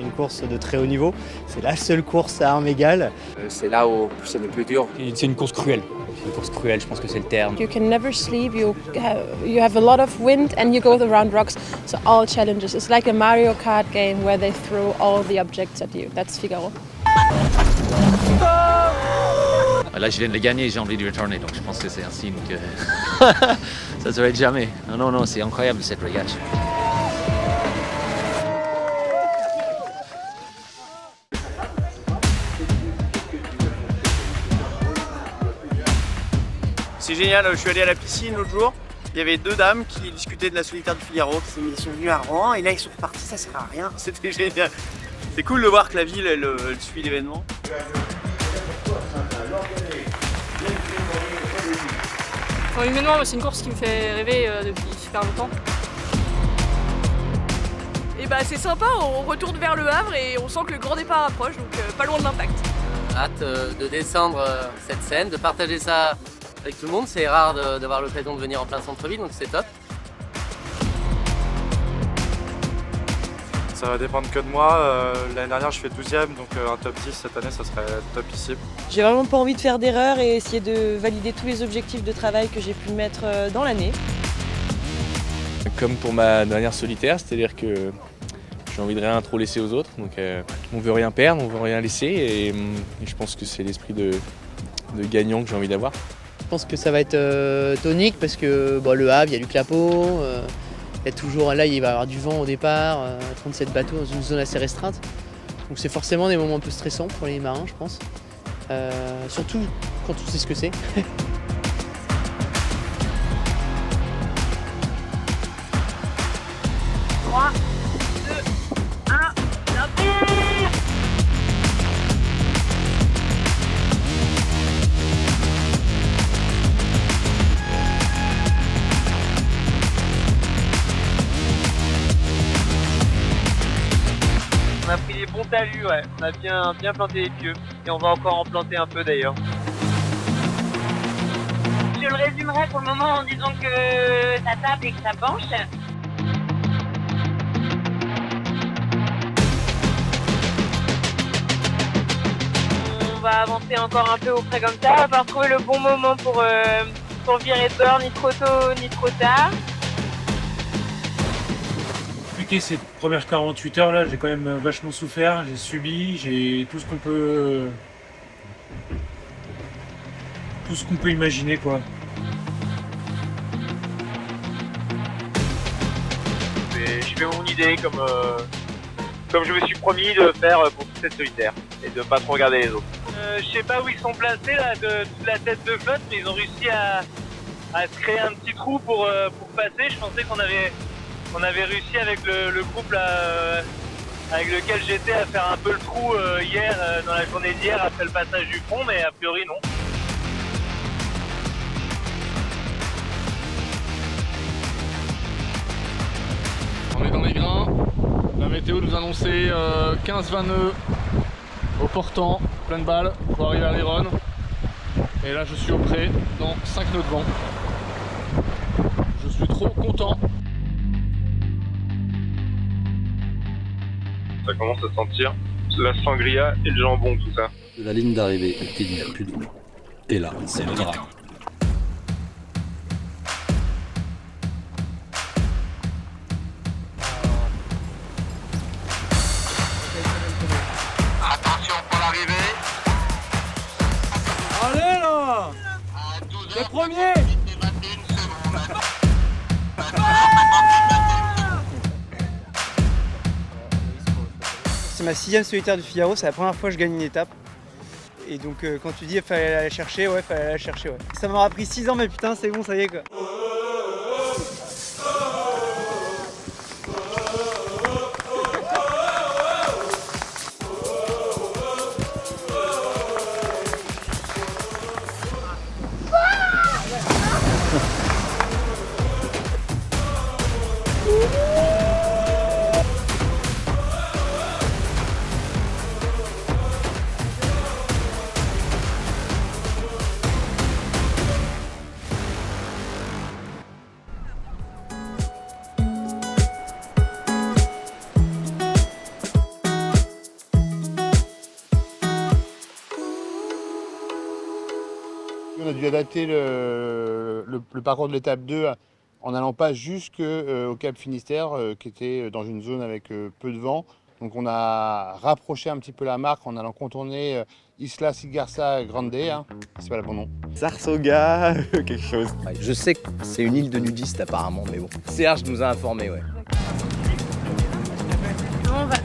une course de très haut niveau. C'est la seule course à armes égales. C'est là où c'est le plus dur. C'est une course cruelle. C'est une course cruelle, je pense que c'est le terme. You can never sleep, you have a lot of wind and you go around rocks, so all challenges. It's like a Mario Kart game where they throw all the objects at you. That's Figaro. Là, je viens de le gagner, j'ai envie de retourner, donc je pense que c'est un signe que ça ne s'arrête jamais. Non, c'est incroyable cette régate. C'est génial, je suis allé à la piscine l'autre jour, il y avait deux dames qui discutaient de la solitaire du Figaro, ils sont venus à Rouen et là ils sont repartis, ça sert à rien, c'était génial. C'est cool de voir que la ville elle suit l'événement. Humainement, c'est une course qui me fait rêver depuis super longtemps. Et bah c'est sympa, on retourne vers le Havre et on sent que le grand départ approche, donc pas loin de l'impact. Hâte de descendre cette scène, de partager ça avec tout le monde. C'est rare d'avoir l'occasion de venir en plein centre-ville, donc c'est top. Ça va dépendre que de moi. L'année dernière, je fais 12e, donc un top 10 cette année, ça serait topissime. J'ai vraiment pas envie de faire d'erreur et essayer de valider tous les objectifs de travail que j'ai pu mettre dans l'année. Comme pour ma dernière solitaire, c'est-à-dire que j'ai envie de rien trop laisser aux autres. Donc on veut rien perdre, on veut rien laisser et je pense que c'est l'esprit de gagnant que j'ai envie d'avoir. Je pense que ça va être tonique parce que le Havre, il y a du clapot. Il y a toujours, là il va y avoir du vent au départ, 37 bateaux dans une zone assez restreinte. Donc c'est forcément des moments un peu stressants pour les marins je pense. Surtout quand on sait ce que c'est. On a pris des bons talus, ouais. On a bien planté les pieux et on va encore en planter un peu d'ailleurs. Je le résumerai pour le moment en disant que ça tape et que ça penche. On va avancer encore un peu auprès comme ça, on va retrouver le bon moment pour virer de bord, ni trop tôt ni trop tard. Ces premières 48 heures là, j'ai quand même vachement souffert, j'ai subi, j'ai tout ce qu'on peut imaginer quoi. Je fais mon idée comme je me suis promis de faire pour toute cette solitaire et de pas trop regarder les autres. Je sais pas où ils sont placés là, de la tête de flotte, mais ils ont réussi à se créer un petit trou pour passer. Je pensais qu'on avait réussi avec le groupe là, avec lequel j'étais à faire un peu le trou hier, dans la journée d'hier, après le passage du pont, mais a priori non. On est dans les grains, la météo nous annonçait 15-20 nœuds au portant, plein de balles pour arriver à l'Iron. Et là je suis au près dans 5 nœuds de vent. Je suis trop content. Ça commence à sentir la sangria et le jambon, tout ça. La ligne d'arrivée était du plus doux. Et là, c'est le drame. Attention pour l'arrivée. Allez là, les premiers. C'est ma 6e solitaire du Figaro, c'est la première fois que je gagne une étape. Et donc quand tu dis il fallait aller la chercher, ouais, fallait aller la chercher, ouais. Ça m'aura pris 6 ans, mais putain, c'est bon, ça y est quoi. On a dû adapter le parcours de l'étape 2 en n'allant pas jusqu'au Cap Finistère, qui était dans une zone avec peu de vent. Donc on a rapproché un petit peu la marque en allant contourner Isla Sigarza Grande, hein. C'est pas le bon nom. Sarsoga, quelque chose. Ouais, je sais que c'est une île de nudistes apparemment, mais bon. Serge nous a informés, ouais. On va.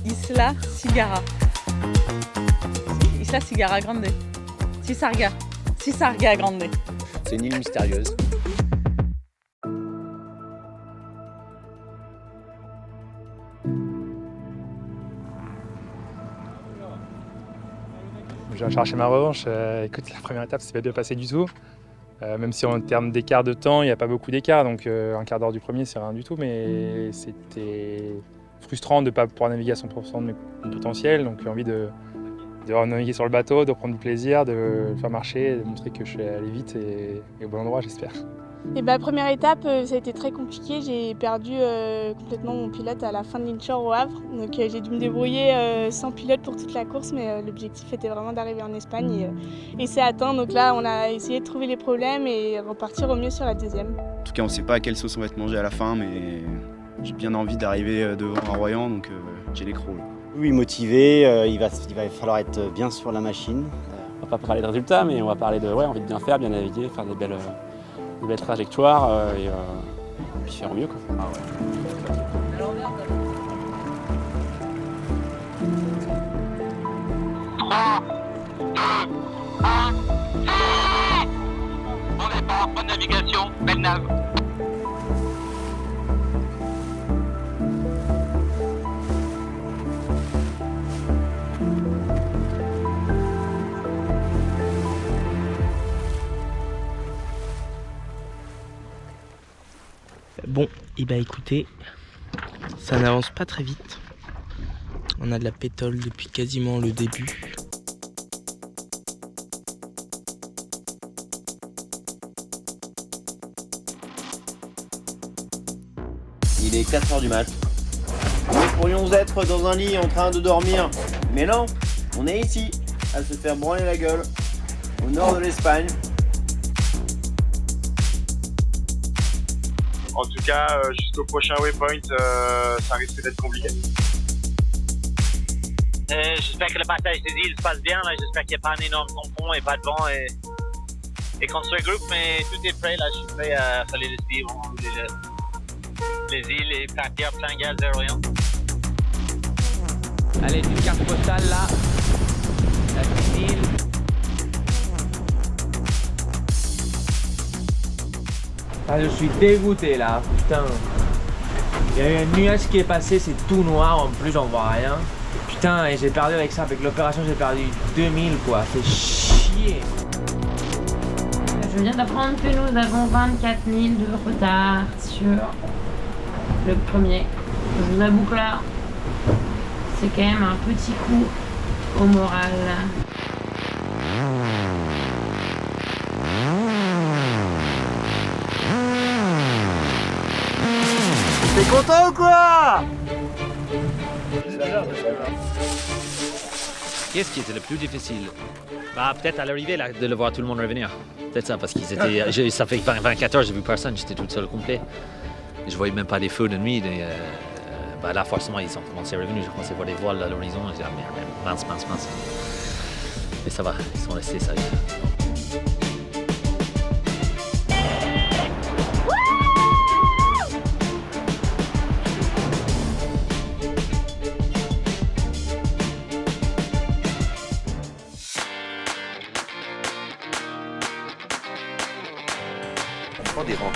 Isla Sigara. Isla Sigara Grande. Sisarga Grande. C'est une île mystérieuse. Je viens chercher ma revanche. Écoute, la première étape, c'est pas bien passé du tout. Même si en termes d'écart de temps, il n'y a pas beaucoup d'écart. Donc un quart d'heure du premier, c'est rien du tout. Mais c'était frustrant de ne pas pouvoir naviguer à 100% de mon potentiel. Donc j'ai envie de naviguer sur le bateau, de prendre du plaisir, de le faire marcher, de montrer que je suis allé vite et au bon endroit, j'espère. Et première étape, ça a été très compliqué. J'ai perdu complètement mon pilote à la fin de l'inshore au Havre. Donc j'ai dû me débrouiller sans pilote pour toute la course, mais l'objectif était vraiment d'arriver en Espagne et c'est atteint. Donc là, on a essayé de trouver les problèmes et repartir au mieux sur la deuxième. En tout cas, on ne sait pas à quelle sauce on va être mangé à la fin, mais j'ai bien envie d'arriver devant un Royan, donc j'ai les crocs. Oui, motivé, il va falloir être bien sur la machine. On va pas parler de résultats, mais on va parler de envie de bien faire, bien naviguer, faire des belles trajectoires et puis faire au mieux, quoi. Ah ouais. Bon départ, bonne navigation, belle nav. Bon, et écoutez, ça n'avance pas très vite. On a de la pétole depuis quasiment le début. Il est 4h du mat. Nous pourrions être dans un lit en train de dormir, mais non, on est ici, à se faire branler la gueule, au nord de l'Espagne. En tout cas, jusqu'au prochain waypoint, ça risque d'être compliqué. J'espère que le passage des îles se passe bien. J'espère qu'il n'y a pas un énorme tampon et pas de vent et qu'on se regroupe. Mais tout est prêt. Là, je suis prêt à aller le suivre, les îles et partir plein gaz vers Orient. Allez, une carte postale là. La petite île. Ah, je suis dégoûté là, putain. Il y a eu un nuage qui est passé, c'est tout noir en plus, j'en vois rien. Putain, et j'ai perdu avec ça, avec l'opération j'ai perdu 2000 quoi, c'est chier. Je viens d'apprendre que nous avons 24 000 de retard sur le premier. Je vous avoue que là, c'est quand même un petit coup au moral. T'es content ou quoi? Qu'est-ce qui était le plus difficile? Peut-être à l'arrivée de le voir tout le monde revenir. Peut-être ça, parce qu'ils étaient. Ça fait 24 heures, j'ai vu personne, j'étais tout seul complet. Je voyais même pas les feux de nuit. Et, là, forcément, ils ont commencé à revenir. J'ai commencé à voir des voiles à l'horizon. J'ai dit, ah merde, mince. Mais ça va, ils sont restés sérieux. Des rangs.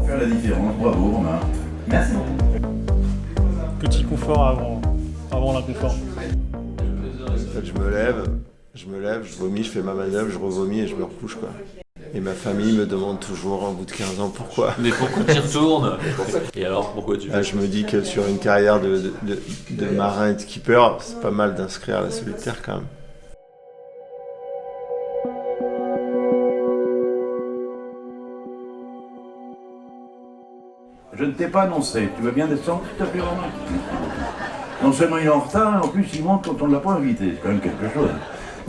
Faire la différence, bravo Romain. Merci beaucoup. Petit confort avant l'inconfort. En fait, je me lève, je vomis, je fais ma manœuvre, je revomis et je me recouche quoi. Et ma famille me demande toujours au bout de 15 ans pourquoi. Mais pourquoi tu y retournes? Et alors pourquoi tu fais? Je me dis que sur une carrière de marin et de skipper, c'est pas mal d'inscrire la solitaire quand même. Je ne t'ai pas annoncé. Tu veux bien descendre, s'il te plaît, Romain? Non seulement il est en retard, en plus il monte quand on ne l'a pas invité. C'est quand même quelque chose.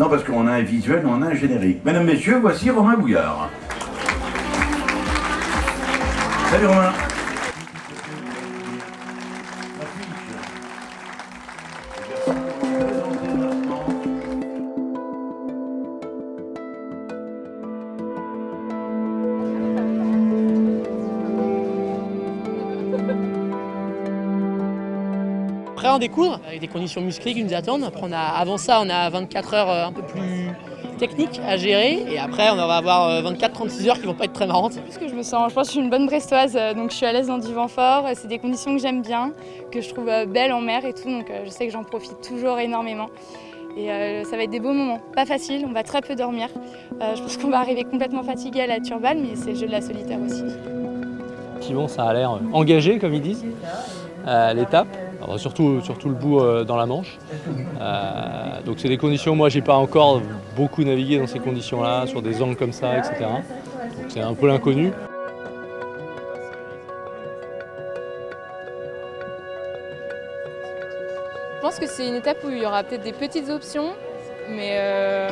Non, parce qu'on a un visuel, on a un générique. Mesdames, Messieurs, voici Romain Bouillard. Salut Romain. Après on découvre avec des conditions musclées qui nous attendent. Après avant ça on a 24 heures un peu plus techniques à gérer et après on va avoir 24-36 heures qui vont pas être très marrantes. Parce que je pense que je suis une bonne brestoise, donc je suis à l'aise dans du vent fort. C'est des conditions que j'aime bien, que je trouve belles en mer et tout, donc je sais que j'en profite toujours énormément. Et ça va être des beaux moments, pas facile, on va très peu dormir. Je pense qu'on va arriver complètement fatigué à la Turballe, mais c'est le jeu de la solitaire aussi. Effectivement, ça a l'air engagé, comme ils disent, l'étape. Alors, surtout le bout dans la Manche. Donc c'est des conditions, moi j'ai pas encore beaucoup navigué dans ces conditions-là, sur des angles comme ça, etc. Donc c'est un peu l'inconnu. Je pense que c'est une étape où il y aura peut-être des petites options, mais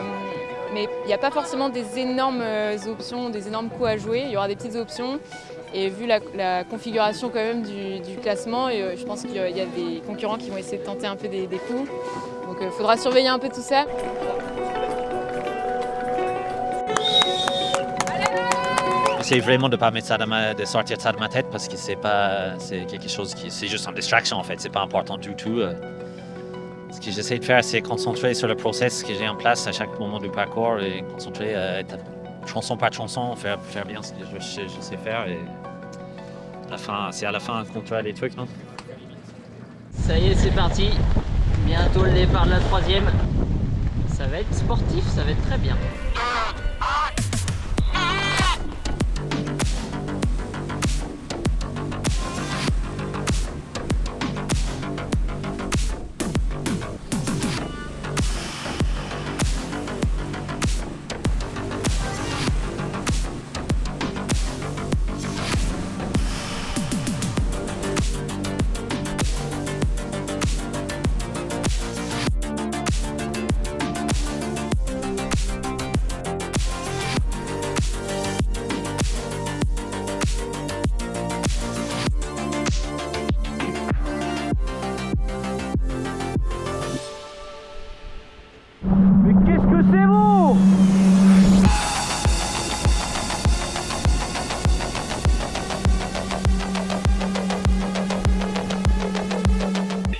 il n'y a pas forcément des énormes options, des énormes coups à jouer. Il y aura des petites options. Et vu la configuration quand même du classement, je pense qu'il y a des concurrents qui vont essayer de tenter un peu des coups. Donc il faudra surveiller un peu tout ça. J'essaie vraiment de ne pas mettre ça de sortir ça de ma tête parce que c'est quelque chose c'est juste une distraction en fait, c'est pas important du tout. Ce que j'essaie de faire, c'est concentrer sur le process que j'ai en place à chaque moment du parcours et concentrer chanson par chanson, faire bien ce que je sais faire et c'est à la fin qu'on voit les trucs, non? Ça y est, c'est parti. Bientôt le départ de la 3e. Ça va être sportif, ça va être très bien.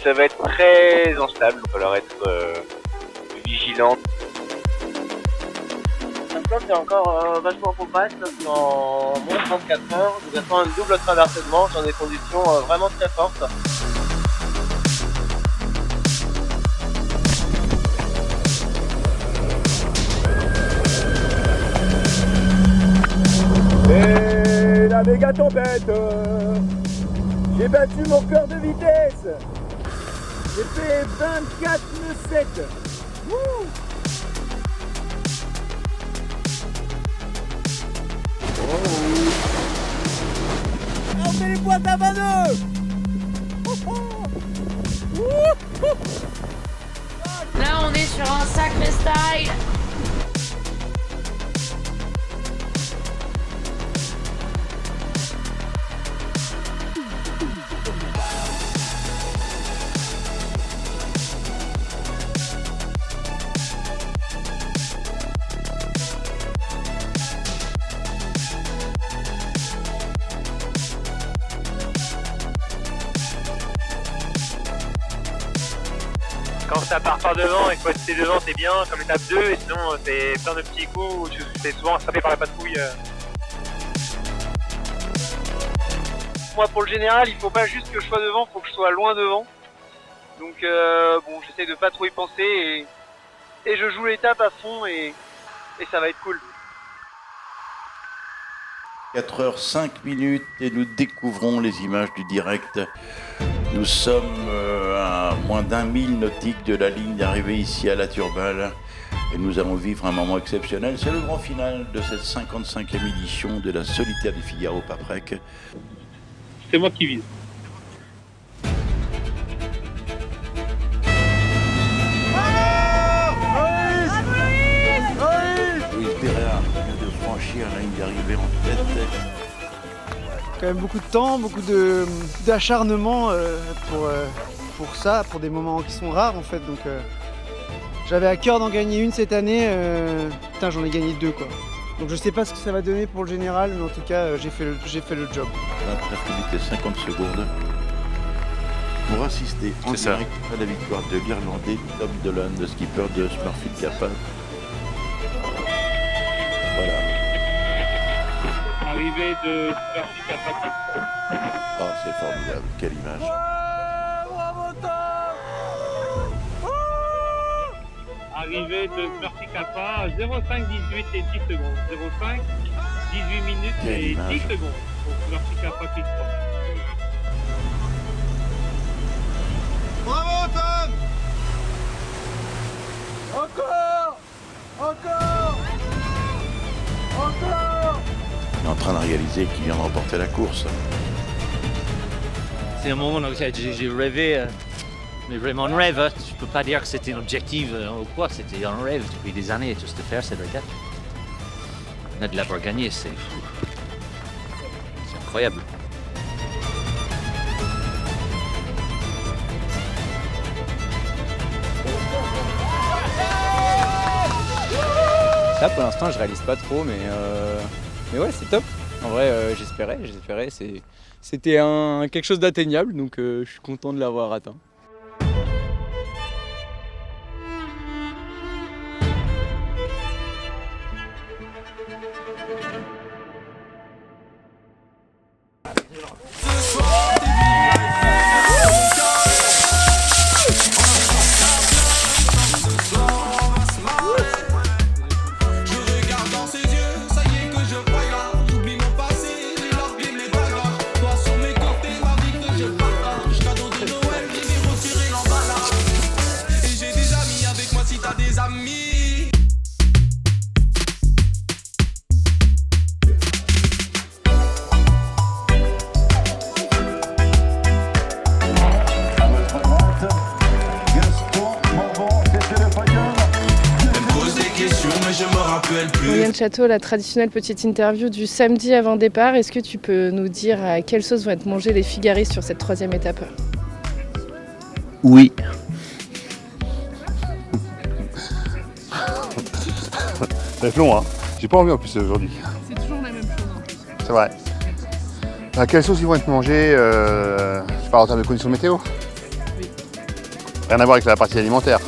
Ça va être très instable, il va falloir être vigilant. La flotte est encore vachement compact, en moins de 34 heures, nous attendons une double traversée de Manche dans des conditions vraiment très fortes. Et la méga tempête, j'ai battu mon record de vitesse. J'ai fait 24 nœuds 7. On fait les pointes à 22. Là, on est sur un sacré style. Quand ça part par devant et que t'es devant, c'est bien, comme étape 2, et sinon c'est plein de petits coups où tu fais souvent attrapé par la patrouille. Moi, pour le général, il faut pas juste que je sois devant, il faut que je sois loin devant. Donc bon, j'essaie de pas trop y penser et je joue l'étape à fond et ça va être cool. 4h05 et nous découvrons les images du direct. Nous sommes à moins d'1 000 nautiques de la ligne d'arrivée ici à la Turballe et nous allons vivre un moment exceptionnel. C'est le grand final de cette 55e édition de la Solitaire du Figaro Paprec. c'est moi qui vise. Louis Péréard vient de franchir la ligne d'arrivée en tête. Quand même beaucoup de temps, beaucoup d'acharnement pour ça, pour des moments qui sont rares en fait. Donc j'avais à cœur d'en gagner une cette année. Putain, j'en ai gagné 2 quoi. Donc je sais pas ce que ça va donner pour le général, mais en tout cas j'ai fait le job. 29 minutes et 50 secondes pour assister en direct à la victoire de l'Irlandais Tom Dolan, le skipper de Smurfit Kappa. Voilà. Arrivée de Smurfit Kappa. Oh, c'est formidable, quelle image. Arrivée de Smurfit Kappa, 0,5, 18 et 10 secondes. 0,5, 18 minutes et 10 secondes pour Smurfit Kappa qui se prend. Bravo Tom! Encore! Encore! Encore! Il est en train de réaliser qu'il vient de remporter la course. C'est un moment dans lequel j'ai rêvé, mais vraiment un rêve. Hein. Je peux pas dire que c'était un objectif ou quoi, c'était un rêve depuis des années, juste de faire cette regatte. De l'avoir gagné, c'est incroyable. Ça pour l'instant je réalise pas trop mais ouais c'est top. En vrai j'espérais, c'était quelque chose d'atteignable donc je suis content de l'avoir atteint. Yann Château, la traditionnelle petite interview du samedi avant départ. Est-ce que tu peux nous dire à quelle sauce vont être mangés les figaristes sur cette 3e étape? Oui. Ça va être long, hein. J'ai pas envie en plus aujourd'hui. C'est toujours la même chose en plus. C'est vrai. À quelle sauce ils vont être mangés je parle en termes de conditions météo. Oui. Rien à voir avec la partie alimentaire.